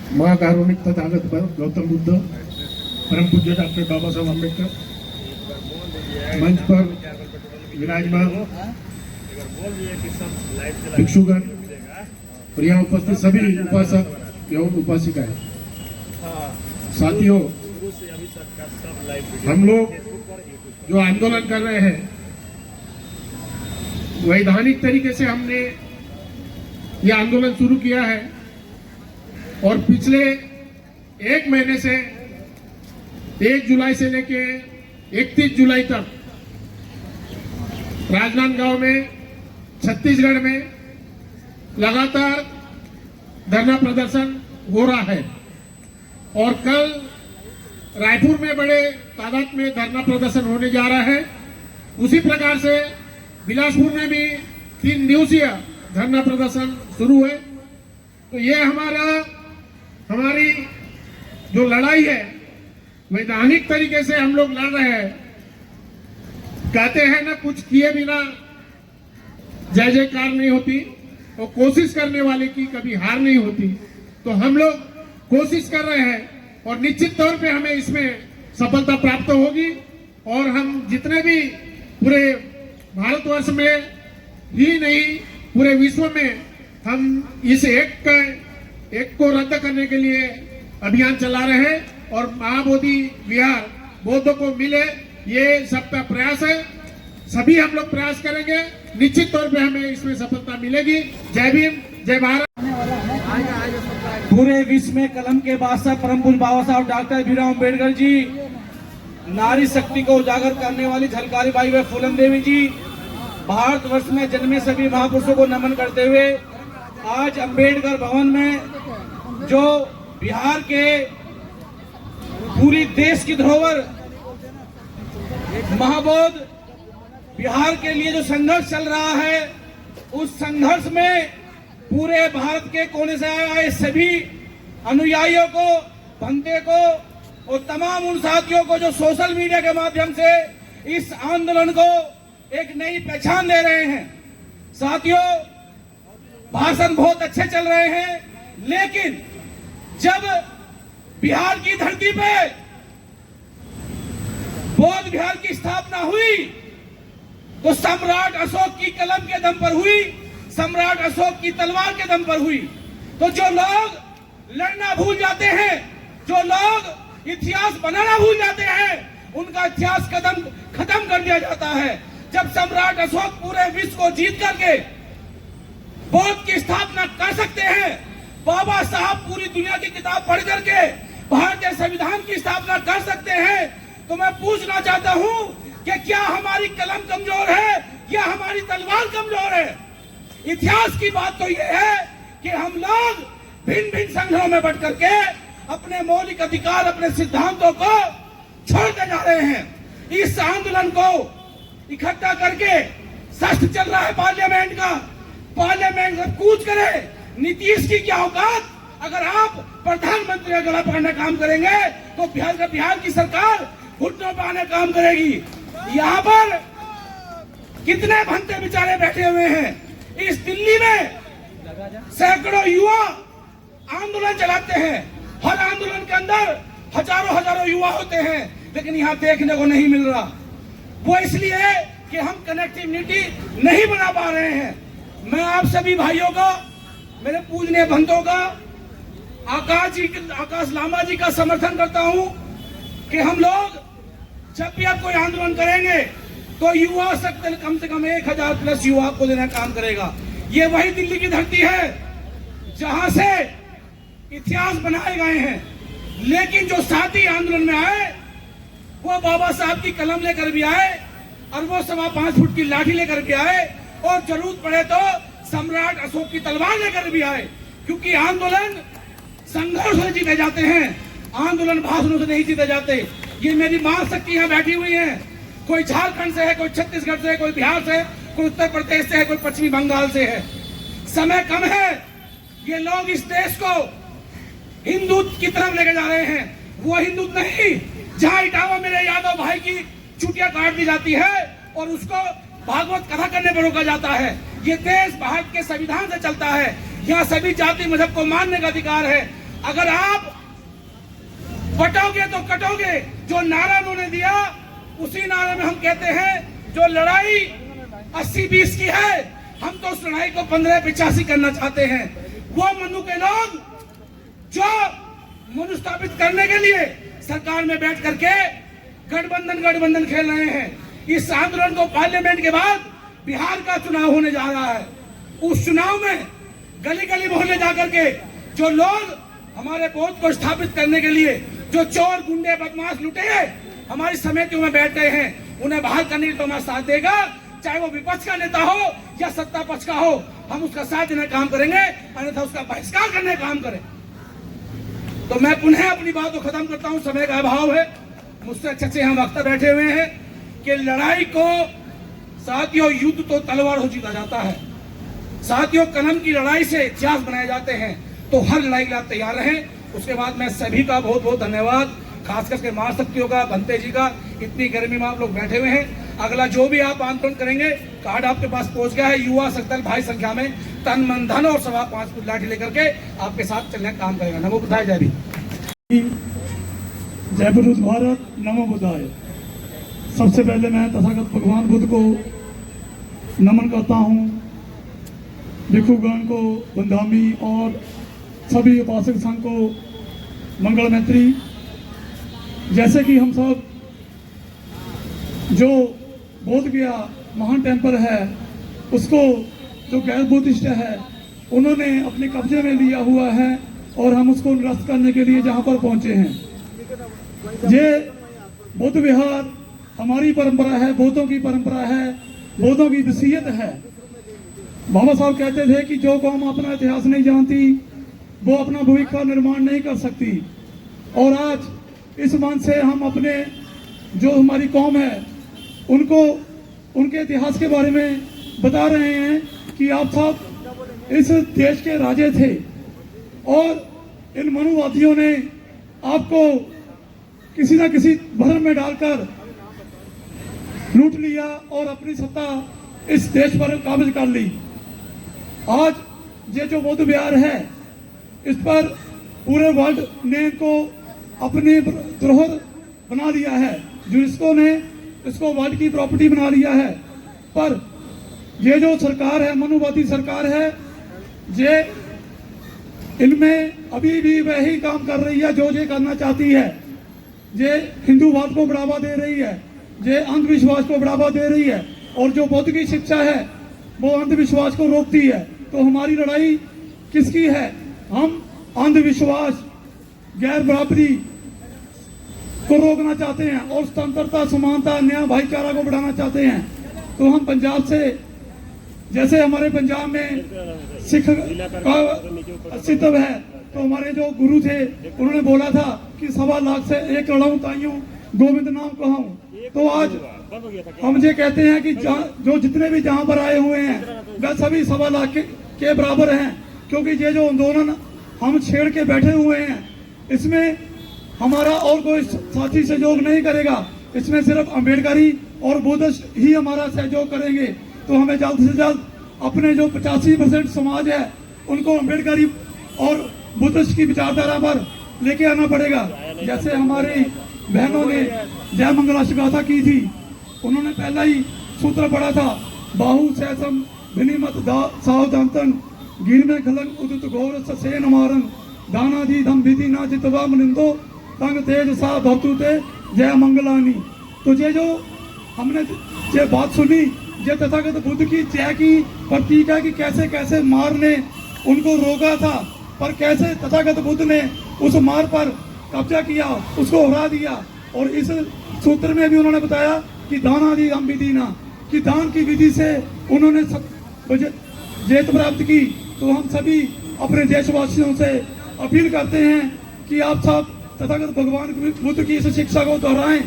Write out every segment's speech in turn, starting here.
महाकारुणिक तथागत पर गौतम बुद्ध, परम पूज्य डॉक्टर बाबा साहब अम्बेडकर मंच पर विराजमान भिक्षुगण और यहाँ उपस्थित सभी उपासक एवं उपासिकाएं, साथियों, हम लोग जो आंदोलन कर रहे हैं वैधानिक तरीके से हमने ये आंदोलन शुरू किया है और पिछले एक महीने से 1 जुलाई से लेके 31 जुलाई तक राजनांदगांव में, छत्तीसगढ़ में लगातार धरना प्रदर्शन हो रहा है और कल रायपुर में बड़े तादाद में धरना प्रदर्शन होने जा रहा है। उसी प्रकार से बिलासपुर में भी 3 दिवसीय धरना प्रदर्शन शुरू है। तो ये हमारी जो लड़ाई है वैधानिक तरीके से हम लोग लड़ रहे हैं। कहते हैं ना, कुछ किए बिना जय जयकार नहीं होती और कोशिश करने वाले की कभी हार नहीं होती। तो हम लोग कोशिश कर रहे हैं और निश्चित तौर पे हमें इसमें सफलता प्राप्त होगी और हम जितने भी पूरे भारतवर्ष में ही नहीं पूरे विश्व में हम इस एक को रद्द करने के लिए अभियान चला रहे हैं और महाबोधि विहार बौद्धों को मिले, ये सबका प्रयास है। सभी हम लोग प्रयास करेंगे, निश्चित तौर पे हमें इसमें सफलता मिलेगी। जय भीम, जय भारत। पूरे विश्व में कलम के बादशाह परम पूज्य बाबा साहब डॉक्टर भीमराव अम्बेडकर जी, नारी शक्ति को उजागर करने वाली झलकारी बाई व फूलन देवी जी, भारतवर्ष में जन्मे सभी महापुरुषों को नमन करते हुए आज अम्बेडकर भवन में जो बिहार के पूरी देश की धरोहर महाबोध बिहार के लिए जो संघर्ष चल रहा है, उस संघर्ष में पूरे भारत के कोने से आए सभी अनुयायियों को, भक्तों को और तमाम उन साथियों को जो सोशल मीडिया के माध्यम से इस आंदोलन को एक नई पहचान दे रहे हैं। साथियों, भाषण बहुत अच्छे चल रहे हैं, लेकिन जब बिहार की धरती पे बौद्ध विहार की स्थापना हुई तो सम्राट अशोक की कलम के दम पर हुई, सम्राट अशोक की तलवार के दम पर हुई। तो जो लोग लड़ना भूल जाते हैं, जो लोग इतिहास बनाना भूल जाते हैं, उनका इतिहास खत्म कर दिया जाता है। जब सम्राट अशोक पूरे विश्व को जीत करके बौद्ध की स्थापना कर सकते हैं, बाबा साहब पूरी दुनिया की किताब पढ़ करके भारतीय संविधान की स्थापना कर सकते हैं, तो मैं पूछना चाहता हूं कि क्या हमारी कलम कमजोर है या हमारी तलवार कमजोर है? इतिहास की बात तो यह है कि हम लोग भिन्न भिन्न संघों में बंट करके अपने मौलिक अधिकार, अपने सिद्धांतों को छोड़ते जा रहे हैं। इस आंदोलन को इकट्ठा करके शस्त्र चल रहा है पार्लियामेंट का, पार्लियामेंट में कूच करे। नीतीश की क्या औकात? अगर आप प्रधानमंत्री का गला पकड़ने काम करेंगे तो बिहार की सरकार घुटनों पर आने काम करेगी। यहाँ पर कितने भंते बेचारे बैठे हुए हैं। इस दिल्ली में सैकड़ों युवा आंदोलन चलाते हैं, हर आंदोलन के अंदर हजारों युवा होते हैं, लेकिन यहाँ देखने को नहीं मिल रहा। वो इसलिए कि हम कनेक्टिविटी नहीं बना पा रहे हैं। मैं आप सभी भाइयों का, मेरे पूजनीय भक्तों का, आकाश लांबा जी का समर्थन करता हूं कि हम लोग जब भी आप कोई आंदोलन करेंगे तो युवा शक्ति कम से कम 1000 प्लस युवा को देना काम करेगा। ये वही दिल्ली की धरती है जहां से इतिहास बनाए गए हैं, लेकिन जो साथी आंदोलन में आए वो बाबा साहब की कलम लेकर भी आए और वो 5.25 फुट की लाठी लेकर भी आए और जरूरत पड़े तो सम्राट अशोक की तलवार लेकर भी आए। क्योंकि आंदोलन संघर्ष से जीते जाते हैं, आंदोलन भाषणों से नहीं जीते जाते। ये मेरी महाशक्ति यहाँ बैठी हुई है, कोई झारखंड से है, कोई छत्तीसगढ़ से है, कोई बिहार से, कोई उत्तर प्रदेश से है, कोई पश्चिमी बंगाल से है। समय कम है, ये लोग इस देश को हिंदुत्व की तरफ लेके जा रहे हैं। वो हिंदुत्व नहीं जहाँ इटावा मेरे यादव भाई की चुटिया काट दी जाती है और उसको भागवत कथा करने पर रोका जाता है। ये देश भारत के संविधान से चलता है, यहाँ सभी जाति मजहब को मानने का अधिकार है अगर आप बटोगे तो कटोगे। जो नारा उन्होंने दिया उसी नारे में हम कहते हैं जो लड़ाई 80-20 की है, हम तो उस लड़ाई को 15-85 करना चाहते हैं। वो मनु के लोग जो मनु स्थापित करने के लिए सरकार में बैठ करके गठबंधन खेल रहे हैं। इस आंदोलन को पार्लियामेंट के बाद बिहार का चुनाव होने जा रहा है। उस चुनाव में गली गली मोहल्ले जाकर के जो लोग हमारे वोट को स्थापित करने के लिए जो चोर गुंडे बदमाश लुटे हमारी समितियों में बैठ गए हैं, उन्हें बाहर करने तो हमारा साथ देगा, चाहे वो विपक्ष का नेता हो या सत्ता पक्ष का हो। हम उसका साथ देने का काम करेंगे, अन्यथा उसका बहिष्कार करने का काम करें। तो मैं पुनः अपनी बात को खत्म करता हूं, समय का अभाव है। मुझसे अच्छे हम वक्ता बैठे हुए हैं कि लड़ाई को साथियों युद्ध तो तलवार से जीता जाता है साथियों, कलम की लड़ाई से इतिहास बनाए जाते हैं। तो हर लड़ाई के लिए आप तैयार रहें। उसके बाद मैं सभी का बहुत बहुत धन्यवाद, खास करके महाशक्तियों का, बनते जी का। इतनी गर्मी में आप लोग बैठे हुए हैं। अगला जो भी आप आंदोलन करेंगे, कार्ड आपके पास पहुंच गया है। युवा सकदल भाई संख्या में तन मन धन और 5.25 फुट लाठी लेकर के आपके साथ चलने का काम करेगा। नमो बुद्धाय, जय भीम। जय बुद्ध भारत, नमो बुद्धाय। सबसे पहले मैं तथागत भगवान बुद्ध को नमन करता हूँ, भिक्षुगण को बंधामी और सभी उपासक संघ को मंगल मैत्री। जैसे कि हम सब जो बोध गया महान टेम्पल है उसको जो गैर बुद्धिस्ट है उन्होंने अपने कब्जे में लिया हुआ है और हम उसको निरस्त करने के लिए जहाँ पर पहुँचे हैं। ये बौद्ध विहार हमारी परंपरा है, बौद्धों की परंपरा है, बौद्धों की वसीयत है। बाबा साहब कहते थे कि जो कौम अपना इतिहास नहीं जानती वो अपना भविष्य का निर्माण नहीं कर सकती। और आज इस मंच से हम अपने जो हमारी कौम है उनको उनके इतिहास के बारे में बता रहे हैं कि आप सब इस देश के राजे थे और इन मनुवादियों ने आपको किसी न किसी भ्रम में डालकर लूट लिया और अपनी सत्ता इस देश पर काबिज कर ली। आज ये जो बौद्ध विहार है इस पर पूरे वर्ल्ड ने इनको अपनी धरोहर बना लिया है। यूनेस्को ने इसको वर्ल्ड की प्रॉपर्टी बना लिया है। पर ये जो सरकार है, मनुवादी सरकार है, ये इनमें अभी भी वही काम कर रही है जो ये करना चाहती है। ये हिंदूवाद को बढ़ावा दे रही है, ये अंधविश्वास को बढ़ावा दे रही है और जो बौद्ध की शिक्षा है वो अंधविश्वास को रोकती है। तो हमारी लड़ाई किसकी है? हम अंधविश्वास, गैर बराबरी को रोकना चाहते हैं और स्वतंत्रता, समानता, न्याय, भाईचारा को बढ़ाना चाहते हैं। तो हम पंजाब से, जैसे हमारे पंजाब में सिख का अस्तित्व है, तो हमारे जो गुरु थे उन्होंने बोला था कि 1.25 लाख से एक लड़ाऊं ताइयों गोविंद नाम कहूं। तो आज हम ये कहते हैं कि जो जितने भी जहां पर आए हुए हैं वह सभी 1.25 लाख के बराबर हैं, क्योंकि ये जो आंदोलन हम छेड़ के बैठे हुए हैं इसमें हमारा और कोई साथी सहयोग नहीं करेगा। इसमें सिर्फ अम्बेडकरी और बुद्धिस्ट ही हमारा सहयोग करेंगे। तो हमें जल्द से जल्द अपने जो 85% समाज है उनको अम्बेडकरी और बुद्धिस्ट की विचारधारा पर लेके आना पड़ेगा। जैसे हमारी बहनों ने जय मंगलाष्टगाथा की थी, उन्होंने पहला ही सूत्र पढ़ा था, बाहु सहसम विनिमत सावधांतन गिर में खलंग उदित घोर ससेन मारन दानादि धम विधि ना जितवा मनिंदो तंग तेज सा भक्तुते जय मंगलानी। तो ये जो हमने ये बात सुनी, ये तथागत बुद्ध की जय की प्रतीक है कि कैसे कैसे मार ने उनको रोका था, पर कैसे तथागत बुद्ध ने उस मार पर कब्जा किया, उसको हरा दिया। और इस सूत्र में भी उन्होंने बताया कि दानादि धम विधि ना, कि दान की विधि से उन्होंने जीत प्राप्त की। तो हम सभी अपने देशवासियों से अपील करते हैं कि आप सब तथागत भगवान बुद्ध की इस शिक्षा को दोहराएं,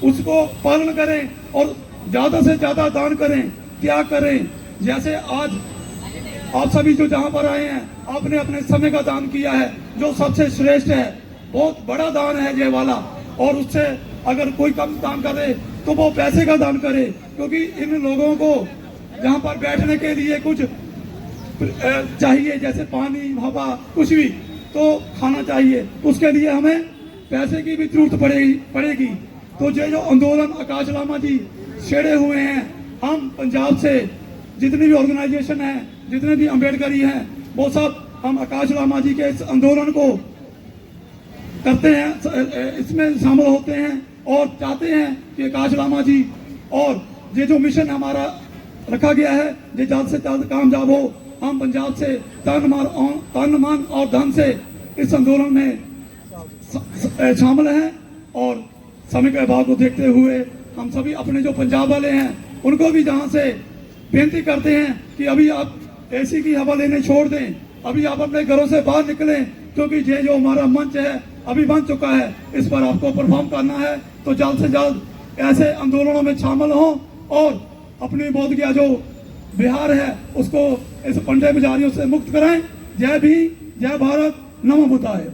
उसको पालन करें और ज्यादा से ज्यादा दान करें, त्याग करें। जैसे आज आप सभी जो जहां पर आए हैं आपने अपने समय का दान किया है, जो सबसे श्रेष्ठ है, बहुत बड़ा दान है ये वाला। और उससे अगर कोई कम दान करे तो वो पैसे का दान करे, क्योंकि इन लोगों को जहां पर बैठने के लिए कुछ चाहिए, जैसे पानी, हवा, कुछ भी। तो खाना चाहिए, उसके लिए हमें पैसे की भी जरूरत पड़ेगी। तो ये जो आंदोलन आकाश लामा जी छेड़े हुए हैं, हम पंजाब से जितनी भी ऑर्गेनाइजेशन है, जितने भी अम्बेडकरी हैं, वो सब हम आकाश लामा जी के इस आंदोलन को करते हैं, इसमें शामिल होते हैं और चाहते हैं कि आकाश लामा जी और ये जो मिशन हमारा रखा गया है ये जल्द से जल्द कामयाब हो। हम पंजाब से तन मन और धन से इस आंदोलन में शामिल हैं और समय के अभाव को देखते हुए हम सभी अपने जो पंजाब वाले हैं उनको भी जहां से बेनती करते हैं कि अभी आप एसी की हवा लेने छोड़ दें, अभी आप अपने घरों से बाहर निकलें, क्योंकि ये जो हमारा मंच है अभी बन चुका है, इस पर आपको परफॉर्म करना है। तो जल्द से जल्द ऐसे आंदोलनों में शामिल हों और अपनी बोध गया जो बिहार है उसको इस पंडे बाजारियों से मुक्त कराएं। जय भीम, जय भारत, नमो बुद्धाय।